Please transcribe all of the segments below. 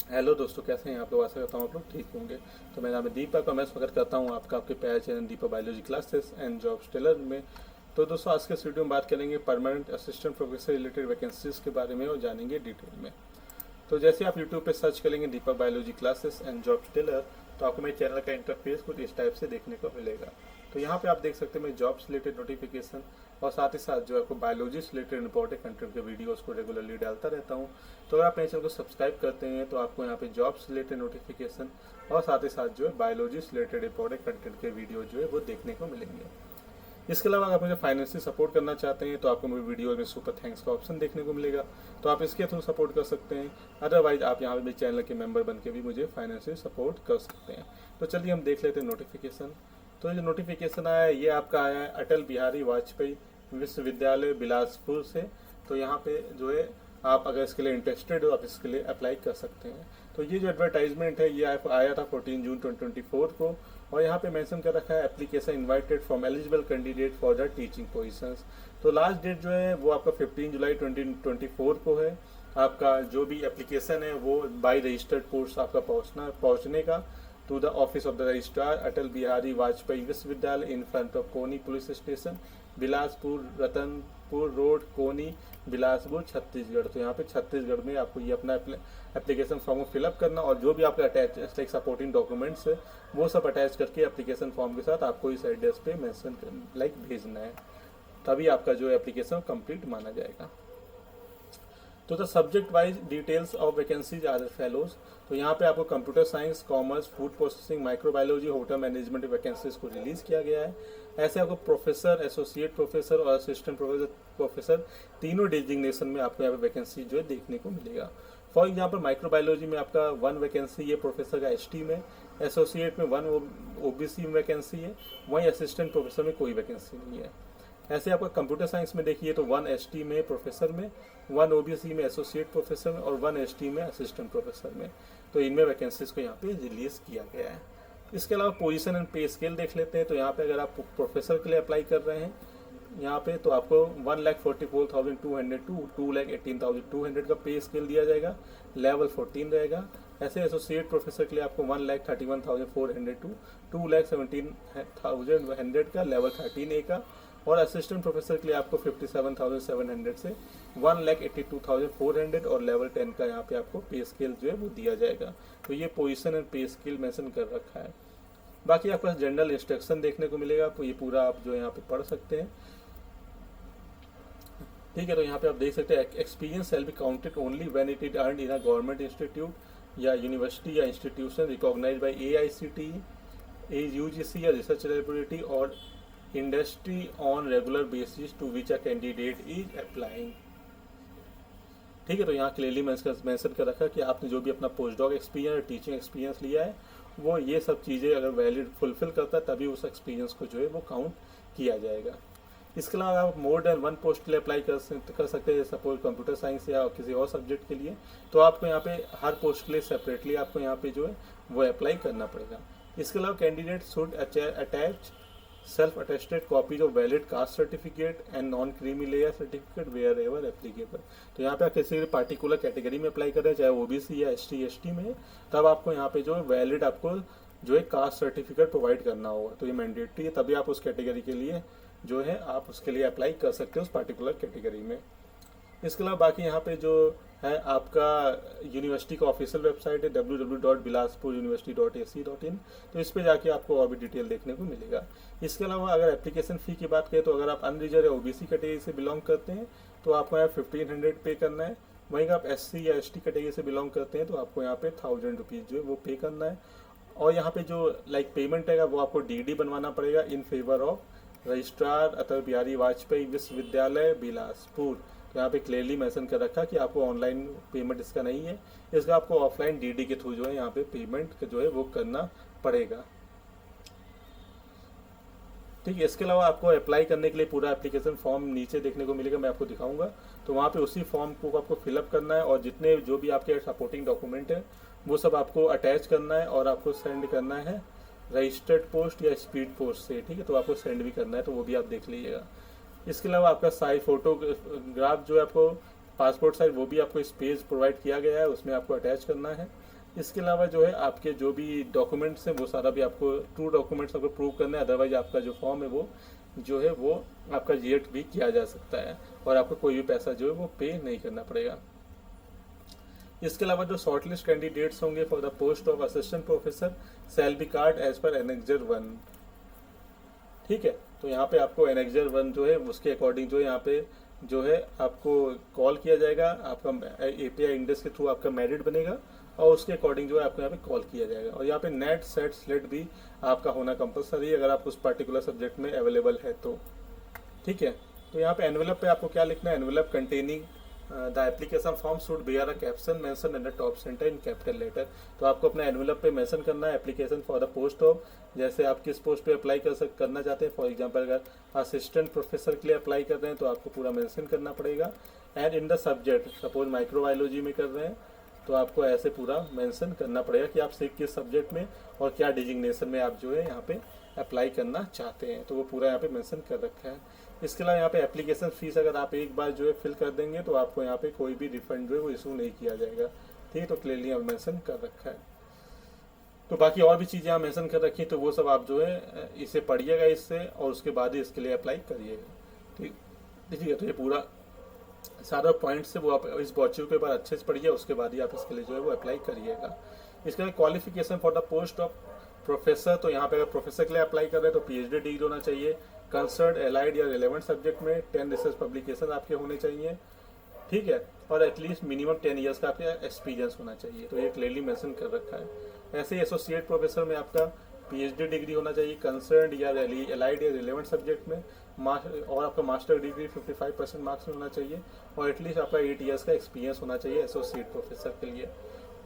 Hello दोस्तों, कैसे हैं आप लोग। आशा करता हूँ आप लोग ठीक होंगे। तो मेरा नाम है दीपक और मैं स्वागत करता हूँ आपका आपके प्यारे channel Deepak biology classes and jobs tailor में। तो दोस्तों, आज के इस वीडियो में बात करेंगे permanent assistant professor related vacancies के बारे में और जानेंगे डिटेल में। तो जैसे आप यूट्यूब पे सर्च करेंगे Deepak biology classes and jobs tailor, तो आपको मेरे चैनल का इंटरफेस कुछ इस टाइप से देखने को मिलेगा। तो यहाँ पे आप देख सकते हैं मेरे जॉब्स रिलेटेड नोटिफिकेशन और साथ ही साथ जो आपको बायोलॉजी से रिलेटेड इंपॉर्टेंट कंटेंट के वीडियोस को रेगुलरली डालता रहता हूँ। तो अगर आप मेरे चैनल को सब्सक्राइब करते हैं तो आपको यहाँ पे जॉब्स रिलेटेड नोटिफिकेशन और साथ ही साथ जो है बायोलॉजी से रिलेटेड इंपॉर्टेंट कंटेंट के वीडियो जो है वो देखने को मिलेंगे। इसके अलावा अगर आप मुझे फाइनेंशियल सपोर्ट करना चाहते हैं तो आपको मेरे वीडियो में सुपर थैंक्स का ऑप्शन देखने को मिलेगा, तो आप इसके थ्रू सपोर्ट कर सकते हैं। अदरवाइज आप यहाँ पे मेरे चैनल के मेंबर बन के भी मुझे फाइनेंशियल सपोर्ट कर सकते हैं। तो चलिए हम देख लेते हैं नोटिफिकेशन। तो ये जो नोटिफिकेशन आया है ये आपका आया है अटल बिहारी वाजपेयी विश्वविद्यालय बिलासपुर से। तो यहाँ पे जो है आप अगर इसके लिए इंटरेस्टेड हो आप इसके लिए अप्लाई कर सकते हैं। तो ये जो एडवर्टाइजमेंट है ये आया था 14 जून 2024 को, और यहाँ पे मेंशन कर रखा है application invited from eligible candidate for the teaching positions. तो लास्ट डेट जो है वो आपका 15 जुलाई 2024 को है। आपका जो भी एप्लीकेशन है वो बाय रजिस्टर्ड पोस्ट आपका पहुँचने का to the office of the registrar Atal Bihari Vajpayee Vishwavidyalaya in front of Koni police station, Bilaspur Ratanpur road, Koni, Bilaspur, Chhattisgarh. तो यहाँ पे छत्तीसगढ़ में आपको ये अपना एप्लीकेशन फॉर्म फिलअप करना और जो भी आपका अटैच लाइक सपोर्टिंग डॉक्यूमेंट्स है वो सब अटैच करके एप्लीकेशन फॉर्म के साथ आपको इस एड्रेस पे मेंशन लाइक भेजना है, तभी आपका जो एप्लीकेशन कंप्लीट माना जाएगा। तो the subject wise details of vacancies are follows. तो यहाँ पे आपको computer science, commerce, food processing, microbiology, hotel management vacancies को रिलीज किया गया है। ऐसे आपको प्रोफेसर, एसोसिएट प्रोफेसर और असिस्टेंट प्रोफेसर तीनों डिजिग्नेशन में आपको यहाँ पे वैकेंसी जो है देखने को मिलेगा। फॉर एग्जाम्पल माइक्रोबायोलॉजी में आपका 1 वैकेंसी ये प्रोफेसर का एसटी में, एसोसिएट में 1 ओबीसी में वैकेंसी है, वहीं असिस्टेंट प्रोफेसर में कोई वैकेंसी नहीं है। ऐसे आपका कंप्यूटर साइंस में देखिए तो 1 एसटी में प्रोफेसर में, 1 ओबीसी में एसोसिएट प्रोफेसर में और 1 एसटी में असिस्टेंट प्रोफेसर में। तो इनमें वैकेंसीज को यहाँ पे रिलीज किया गया है। इसके अलावा पोजीशन एंड पे स्केल देख लेते हैं। तो यहाँ पे अगर आप प्रोफेसर के लिए अप्लाई कर रहे हैं यहाँ पे तो आपको 1,44,200 टू 2,18,200 का पे स्केल दिया जाएगा, लेवल 14 रहेगा। ऐसे एसोसिएट प्रोफेसर के लिए आपको 1,31,400 टू 2,17,100 का लेवल 13A का, और असिस्टेंट प्रोफेसर के लिए आपको 57,700 से 1,82,400 और लेवल 10 का यहाँ पे आपको पे स्केल जो है वो दिया जाएगा। तो ये पोजीशन एंड पे स्केल मेंशन कर रखा है। बाकी आपको जनरल इंस्ट्रक्शन देखने को मिलेगा, तो ये पूरा आप जो यहाँ पे पढ़ सकते हैं। ठीक है, तो यहाँ पे आप देख सकते हैं experience shall be counted only when it is earned in a government institute या यूनिवर्सिटी या institution recognised by AICTE, UGC या रिसर्च लेबोरेटरी और industry on regular basis to which a candidate is applying. ठीक है, तो यहाँ clearly mention कर रखा है कि आपने जो भी अपना पोस्ट डॉक एक्सपीरियंस और टीचिंग एक्सपीरियंस लिया है वो ये सब चीज़ें अगर वैलिड फुलफिल करता है तभी उस एक्सपीरियंस को जो है वो काउंट किया जाएगा। इसके अलावा आप मोर देन 1 पोस्ट के लिए अप्लाई कर सकते हैं, सपोज कंप्यूटर साइंस या किसी और सब्जेक्ट के लिए। तो आपको यहाँ पे हर पोस्ट के लिए सेपरेटली आपको यहाँ पे जो है वो अप्लाई करना पड़ेगा। इसके अलावा candidate should attach self attested copies of valid caste certificate and non creamy layer certificate wherever applicable. तो यहाँ पे आप किसी पार्टिकुलर कैटेगरी में अप्लाई कर रहे हैं, चाहे ओबीसी या ST में, तब आपको यहाँ पे जो है वैलिड आपको जो है कास्ट सर्टिफिकेट प्रोवाइड करना होगा। तो ये मैंडेटरी है, तभी आप उस कैटेगरी के लिए जो है आप उसके लिए अप्लाई कर सकते हो उस पार्टिकुलर कैटेगरी में। इसके अलावा बाकी यहाँ पे जो है आपका यूनिवर्सिटी का ऑफिशियल वेबसाइट है www.bilaspuruniversity.ac.in। तो इस पे जाके आपको और भी डिटेल देखने को मिलेगा। इसके अलावा अगर एप्लीकेशन फ़ी की बात करें तो अगर आप अनरिजर्व या ओबीसी कैटेगरी से बिलोंग करते हैं तो आपको यहाँ 1,500 पे करना है। वहीं आप SC या ST कैटेगरी से बिलोंग करते हैं तो आपको यहाँ पे 1,000 रुपीज़ जो है वो पे करना है। और यहाँ पे जो लाइक पेमेंट है वो आपको DD बनवाना पड़ेगा in favour of registrar Atal Bihari Vajpayee विश्वविद्यालय बिलासपुर। तो यहाँ पे क्लियरली मेंशन कर रखा कि आपको ऑनलाइन पेमेंट इसका नहीं है, इसका आपको ऑफलाइन DD के थ्रू जो है यहाँ पे पेमेंट जो है वो करना पड़ेगा। ठीक है, इसके अलावा आपको अप्लाई करने के लिए पूरा एप्लीकेशन फॉर्म नीचे देखने को मिलेगा, मैं आपको दिखाऊंगा। तो वहाँ पे उसी फॉर्म को आपको फिलअप करना है और जितने जो भी आपके सपोर्टिंग डॉक्यूमेंट है वो सब आपको अटैच करना है और आपको सेंड करना है रजिस्टर्ड पोस्ट या स्पीड पोस्ट से। ठीक है, तो आपको सेंड भी करना है, तो वो भी आप देख लीजिएगा। इसके अलावा आपका साइज फोटोग्राफ जो है आपको पासपोर्ट साइज वो भी आपको इस पेज प्रोवाइड किया गया है, उसमें आपको अटैच करना है। इसके अलावा जो है आपके जो भी डॉक्यूमेंट्स हैं वो सारा भी आपको ट्रू डॉक्यूमेंट्स आपको प्रूव करना है, अदरवाइज आपका जो फॉर्म है वो जो है वो आपका रिजेक्ट भी किया जा सकता है और आपको कोई भी पैसा जो है वो पे नहीं करना पड़ेगा। इसके अलावा जो शॉर्टलिस्ट कैंडिडेट्स होंगे for the post of assistant professor shall be called as per annexure 1। ठीक है, तो यहाँ पे आपको एनेक्जर 1 जो है उसके अकॉर्डिंग जो है यहाँ पे जो है आपको कॉल किया जाएगा, आपका एपीआई इंडेक्स के थ्रू आपका मेरिट बनेगा और उसके अकॉर्डिंग जो है आपको यहाँ पे कॉल किया जाएगा। और यहाँ पे नेट सेट स्लेट भी आपका होना कंपलसरी है अगर आप उस पर्टिकुलर सब्जेक्ट में अवेलेबल है तो। ठीक है, तो यहाँ पे एनवेलप पे आपको क्या लिखना है, envelope containing the application form should bear a caption mention in the top centre in capital letter. तो आपको अपना एनवेलप पे मेंशन करना है application for the post of, जैसे आप किस पोस्ट पे अप्लाई करना चाहते हैं। फॉर एग्जांपल अगर असिस्टेंट प्रोफेसर के लिए अप्लाई कर रहे हैं तो आपको पूरा मेंशन करना पड़ेगा। And in the subject, suppose microbiology में कर रहे हैं तो आपको ऐसे पूरा मेंशन करना पड़ेगा कि आप किस सब्जेक्ट में और क्या डिजिग्नेशन में आप जो है यहाँ पे अप्लाई करना चाहते हैं, तो वो पूरा यहाँ पे मेंशन कर रखा है। इसके अलावा यहाँ पे एप्लीकेशन फीस अगर आप एक बार जो है फिल कर देंगे तो आपको यहाँ पे कोई भी रिफंड जो है वो इशू नहीं किया जाएगा। ठीक है, तो क्लियरली यहाँ मेंशन कर रखा है। तो बाकी और भी चीज़ें यहाँ मेंशन कर रखी है तो वो सब आप जो है इसे पढ़िएगा इससे और उसके बाद ही इसके लिए अप्लाई करिएगा। ठीक है, तो ये पूरा सारा पॉइंट से वो आप इस ब्रोचर के बाद अच्छे से पढ़िए, उसके बाद ही आप इसके लिए जो है वो अप्लाई करिएगा। इसके बाद qualification for the post of professor, तो यहाँ पे अगर प्रोफेसर के लिए अप्लाई कर रहे हैं तो पीएचडी डिग्री होना चाहिए, कंसर्न एलाइड या रिलेवेंट सब्जेक्ट में 10 रिसर्च पब्लिकेशन आपके होने चाहिए। ठीक है, और एटलीस्ट मिनिमम 10 ईयर्स का आपका एक्सपीरियंस होना चाहिए, तो ये क्लियरली मेंशन कर रखा है। ऐसे ही एसोसिएट प्रोफेसर में आपका पीएचडी डिग्री होना चाहिए कंसर्न या एलाइड या रिलेवेंट सब्जेक्ट में, और आपका मास्टर डिग्री 55% मार्क्स में होना चाहिए और एटलीस्ट आपका 8 ईयर्स का एक्सपीरियंस होना चाहिए एसोसिएट प्रोफेसर के लिए।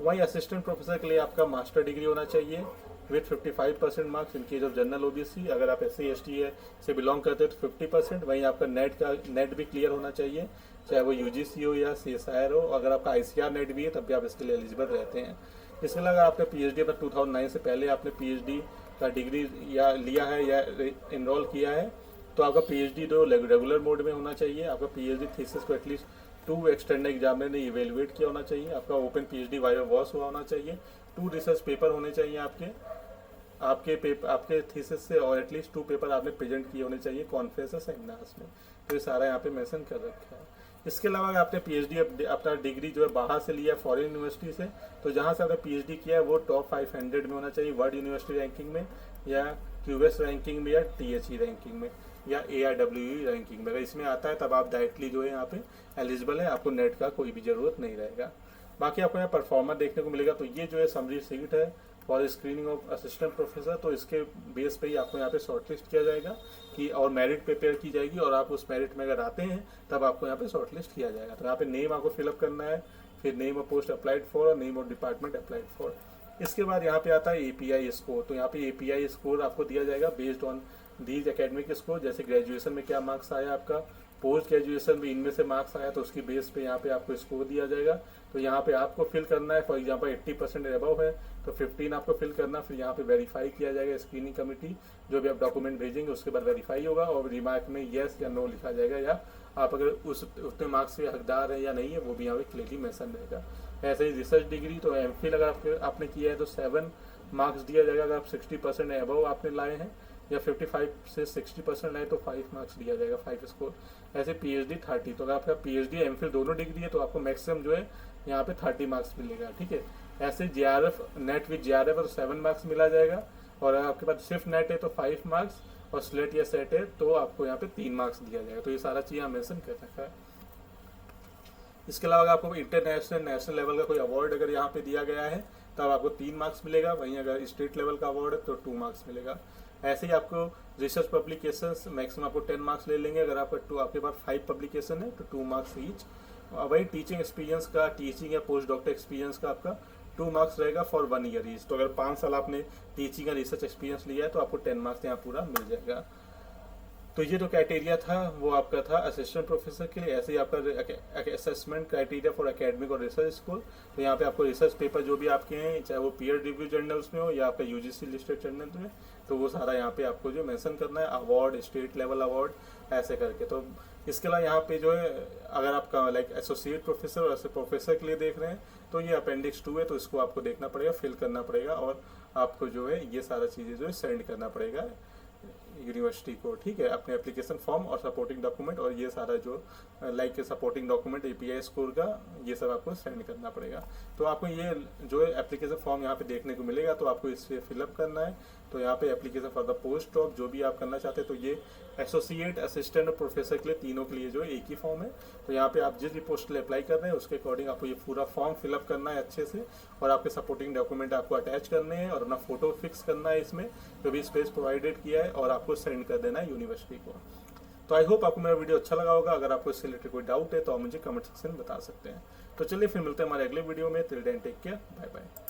वहीं असिस्टेंट प्रोफेसर के लिए आपका मास्टर डिग्री होना चाहिए with 55% marks in case of general OBC. अगर आप SC ST से बिलोंग करते हैं तो 50%। वहीं आपका नेट भी क्लियर होना चाहिए, चाहे वो UGC हो या CSIR हो। अगर आपका ICR नेट भी है तब भी आप इसके लिए एलिजिबल रहते हैं। इसके अलावा अगर आपने PhD पर 2009 से पहले आपने PhD का डिग्री या लिया है या इनरोल किया है तो आपका PhD जो रेगुलर मोड में होना चाहिए। आपका PhD थीसिस को एटलीस्ट 2 एक्सटर्नल एग्जामिनर ने इवेलुएट किया होना चाहिए। आपका ओपन PhD वाइवा वॉस हुआ होना चाहिए। 2 रिसर्च पेपर होने चाहिए आपके थीसिस से और एटलीस्ट 2 पेपर आपने प्रेजेंट किए होने चाहिए कॉन्फ्रेंस और सेमिनार्स में। तो ये सारा यहाँ पे मेंशन कर रखा है। इसके अलावा अगर आपने PhD अपना डिग्री जो है बाहर से लिया फॉरेन यूनिवर्सिटी से, तो जहाँ से आपने PhD किया है वो टॉप 500 में होना चाहिए, वर्ल्ड यूनिवर्सिटी रैंकिंग में या QS रैंकिंग में या THE रैंकिंग में या AIWE रैंकिंग में। अगर इसमें आता है तब आप डायरेक्टली जो है यहाँ पे एलिजिबल है, आपको नेट का कोई भी जरूरत नहीं रहेगा। बाकी आपको यहाँ परफॉर्मर देखने को मिलेगा। तो ये जो है समरी सीट है for screening of assistant professor, तो इसके बेस पे ही आपको यहाँ पे शॉर्टलिस्ट किया जाएगा कि और मेरिट प्रिपेयर की जाएगी और आप उस मेरिट में अगर आते हैं तब आपको यहाँ पे शॉर्टलिस्ट किया जाएगा। तो यहाँ पे नेम आपको फिलअप करना है, फिर name of post applied for और name of department applied for. इसके बाद यहाँ पे आता है API स्कोर। तो यहाँ पे API स्कोर आपको दिया जाएगा based on these academic score. जैसे ग्रेजुएशन में क्या मार्क्स आया आपका, पोस्ट ग्रेजुएशन में इनमें से मार्क्स आया तो उसकी बेस पे यहाँ पे आपको स्कोर दिया जाएगा। तो यहाँ पे आपको फिल करना है, फॉर एग्जांपल 80% अबव है तो 15 आपको फिल करना। फिर यहाँ पे वेरीफाई किया जाएगा स्क्रीनिंग कमेटी, जो भी आप डॉक्यूमेंट भेजेंगे उसके बाद वेरीफाई होगा और रिमार्क में येस या नो लिखा जाएगा, या आप अगर उतने मार्क्स के हकदार है या नहीं है वो भी यहाँ पे क्लियरली मेंशन रहेगा। ऐसे ही रिसर्च डिग्री, तो MPhil अगर आपने किया है तो 7 मार्क्स दिया जाएगा। अगर आप 60% अबव आपने लाए हैं या 55 से 60% लाए तो 5 मार्क्स दिया जाएगा, 5 स्कोर। ऐसे PhD 30, तो अगर आपका PhD MPhil दोनों डिग्री है तो आपको मैक्सिमम जो है यहाँ पे 30 मार्क्स मिलेगा। ठीक है, ऐसे JRF नेट विद JRF है तो 7 मार्क्स मिला जाएगा और अगर आपके पास सिर्फ नेट है तो 5 मार्क्स और स्लेट या सेट है तो आपको यहाँ पे 3 मार्क्स दिया जाएगा। तो ये सारा चीज़ यहाँ मेंशन कर रखा है। इसके अलावा अगर आपको इंटरनेशनल नेशनल लेवल का कोई अवार्ड अगर यहाँ पे दिया गया है तब आपको 3 मार्क्स मिलेगा। वहीं अगर स्टेट लेवल का अवार्ड है तो 2 मार्क्स मिलेगा। ऐसे ही आपको रिसर्च पब्लिकेशंस मैक्सिमम आपको 10 मार्क्स ले लेंगे। अगर आपके पास 5 पब्लिकेशन है तो 2 मार्क्स ईच। वही टीचिंग एक्सपीरियंस का, टीचिंग या पोस्ट डॉक्टर एक्सपीरियंस का आपका 2 मार्क्स रहेगा फॉर 1 ईयर ईच। तो अगर 5 साल आपने टीचिंग या रिसर्च एक्सपीरियंस लिया है तो आपको 10 मार्क्स यहाँ पूरा मिल जाएगा। तो ये जो क्राइटेरिया था वो आपका था असिस्टेंट प्रोफेसर के लिए। ऐसे ही आपका असेसमेंट क्राइटेरिया फॉर एकेडमिक और रिसर्च स्कूल, तो यहाँ पे आपको रिसर्च पेपर जो भी आपके हैं चाहे वो पीयर रिव्यू जर्नल्स में हो या आपका UGC लिस्टेड जर्नल में, तो वो सारा यहाँ पे आपको जो मेंशन करना है, अवार्ड, स्टेट लेवल अवार्ड ऐसे करके। तो इसके अलावा यहाँ पे जो है अगर आपका लाइक एसोसिएट प्रोफेसर और प्रोफेसर के लिए देख रहे हैं तो ये अपेंडिक्स 2 है, तो इसको आपको देखना पड़ेगा, फिल करना पड़ेगा और आपको जो है ये सारा चीज़ें जो है सेंड करना पड़ेगा यूनिवर्सिटी को, ठीक है, अपने एप्लीकेशन फॉर्म और सपोर्टिंग डॉक्यूमेंट और ये सारा जो like supporting document API score का ये सब आपको सेंड करना पड़ेगा। तो आपको ये जो है एप्लीकेशन फॉर्म यहाँ पे देखने को मिलेगा, तो आपको इसे फिलअप करना है। तो यहाँ पे application for the post of जो भी आप करना चाहते हैं, तो ये एसोसिएट, असिस्टेंट और प्रोफेसर के लिए तीनों के लिए जो है एक ही फॉर्म है। तो यहाँ पे आप जिस भी पोस्ट के लिए अप्लाई कर रहे हैं उसके अकॉर्डिंग आपको ये पूरा फॉर्म फिलअप करना है अच्छे से, और आपके सपोर्टिंग डॉक्यूमेंट आपको अटैच करने हैं और अपना फोटो फिक्स करना है इसमें जो भी स्पेस प्रोवाइडेड किया है, और आपको सेंड कर देना है यूनिवर्सिटी को। तो आई होप आपको मेरा वीडियो अच्छा लगा होगा। अगर आपको इससे रिलेटेड कोई डाउट है तो आप मुझे कमेंट सेक्शन में बता सकते हैं। तो चलिए फिर मिलते हैं हमारे अगले वीडियो में। Till then take care, bye bye.